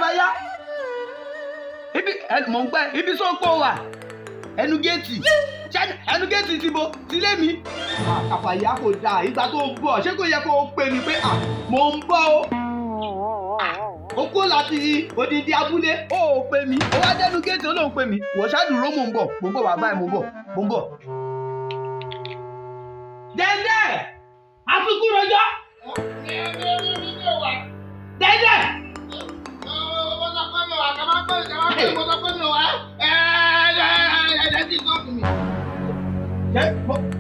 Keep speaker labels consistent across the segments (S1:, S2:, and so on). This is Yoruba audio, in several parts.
S1: Kàbáyá ibi mò ń gbẹ́ ibi sọ́kò wà ẹnu géètì ti bo sílé mi. Kàbáyá kò dáa ìgbà tó ń bọ̀ ṣé kò yẹ kó o pè mí pé mò ń bọ̀ o. Ó kó láti odidi abúlé ó pè mí ó wá dẹnu géètì ó lóun pè mí wọ́n ṣáàdúró mò ń bọ̀ bàbá ẹ̀ mò ń bọ̀. Dẹ́ndẹ́ àfikún rọjọ́. Dẹ́ndẹ́.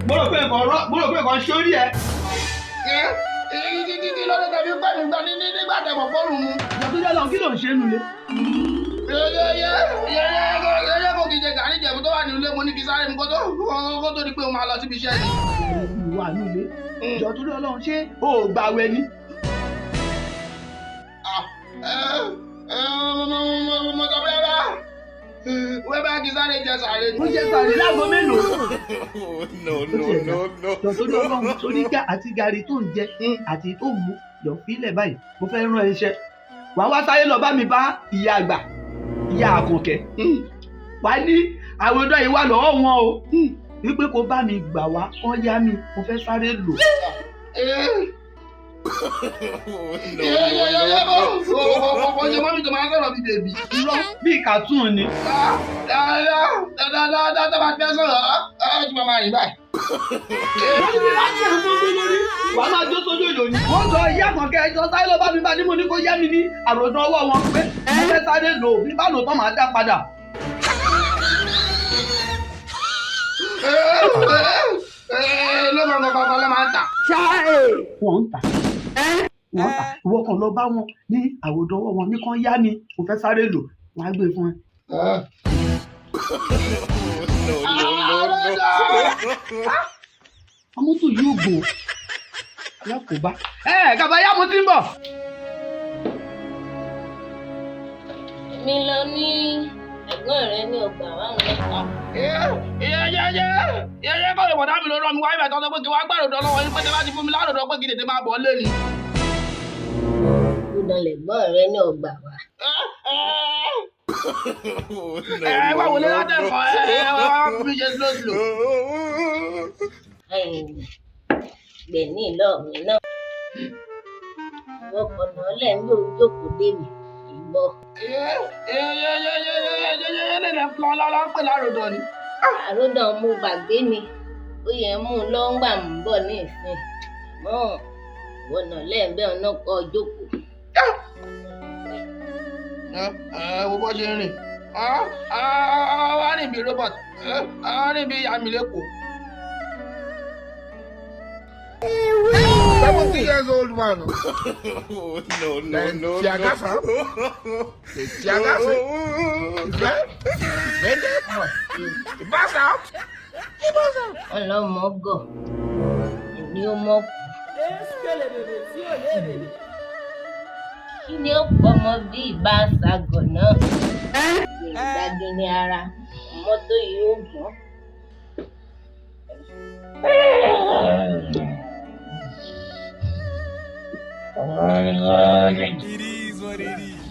S1: Mo rò pé nǹkan sórí ẹ.
S2: Kí ló dé tẹ̀lé pẹ́ nígbà nígbà tẹ̀mọ̀ fọ́ọ̀rù mu.
S1: Ìjọba ìjọba kí ló ń ṣe nulẹ̀?
S2: Yẹ́yẹ́ kò kì í jẹ gàrí jẹ̀bú tó wà nílé mo ní kí sáré mi kó tó di pé o máa lọ síbi iṣẹ́ ni.
S1: Ìwà nílé. Ìjọ tó lé Ọlọ́run ṣé o ò gbàwẹ̀ ni?
S2: Mo sọ pé wẹ́ẹ́ bá kí sáré jẹ sáré ni.
S1: Ó jẹ sáré láago mélòó?
S3: No.
S1: Ìjọ tó lé Ọlọ́run sórí àti gàrí tó ń jẹ àti tó ń mu lọ fílẹ̀ báyìí mo fẹ́ rán ẹ iṣẹ́. Wàá wá sáyé lọ bá mi bá ìyá àgbà ìyá àkànkẹ́. Wà á ní àwòrán yìí wà lọ́wọ́ wọn o wípé kó bá mi gbà wá kán yá mi mo fẹ́ sáré lò.
S2: Ọjọ́ mọ́mí tó máa ń sọ̀rọ̀ bí bèbí.
S1: Irọ́ bí kàtún ni.
S2: Dáadáa bá fẹ́ sọ̀rọ̀ ọ́ ti máa rìn báyìí.
S1: Wà á máa jó sójú òjò ni. Wọ́n sọ ìyá àkànkẹ́ ẹjọ́ sáré lọ bá mi bá ní mo ní kó yá mi ní àròdàn ọwọ́ wọn pé mo fẹ́ sáré lò bí bá lò tán máa dá padà.
S2: Ló máa ń kọ́kọ́ ló máa ń tà.
S1: Wọ́n ń tà. Ìwọ kan lọ bá wọn ní àròdàn ọwọ́ wọn ní kán yá mi mo fẹ́ sáré lò wọ́n á gbé fún ẹ. Amótò yóò gbò alákòóbá. Kàbáyá mo ti ń bọ̀.
S4: Mi lọ ní ẹ̀gbọ́n rẹ ní ọgbà àwọn mẹ́ta.
S2: Yẹ́yẹ́ kọ́ ìwọ̀n dábì ló rán mi wáyé mẹ́ta sọ pé kí wá gbàròdọ̀ lọ́wọ́ yín pé tẹ́ bá ti fún mi láròdọ̀ pé kí tètè máa bọ̀ lé ni.
S4: Gbọ́dọ̀ lẹ̀gbọ́n rẹ ní ọgbà wa.
S2: Wá wọlé látẹ̀kọ̀ wá fún mi ṣe slow.
S4: Gbẹ̀ní ìlọ mi náà. Wọ́n kọ̀nà lẹ́nu òjókòó dé mi ìbọ̀.
S2: Lẹ́lẹ̀ fún ọlọ́lá ń pè láròdọ̀ ni.
S4: Àròdọ̀ mo gbàgbé ni. Ó yẹ mú un lọ́ngbà mú bọ̀ ní ìsìn. Mọ́ wọ̀nà lẹ́ẹ̀bẹ̀ ọ̀nà kọ́ jókòó.
S2: Wo bọ́ ṣe ń rìn. Wá rìn bí robot. Rìn bí Amílẹ́kọ̀ọ́. 70 years old man.
S3: No.
S2: Tiagafa. Tiagafa. Pass out.
S4: Ọlọ́mọ gọ̀. Èmi ó mọ̀ kù. Kí ni ó pọ̀ mọ́ bí ìbá ṣàgọ̀ náà? Ìgbàgbé ní ara. Mọ́tò yìí ó gbọ́n.
S3: It is what it is.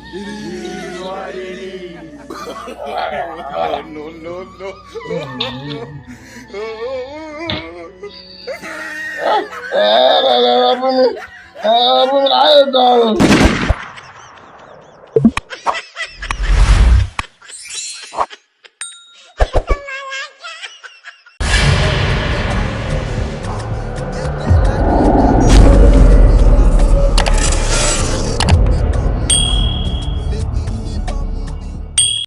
S3: No.
S2: Fún mi láyé gan-an.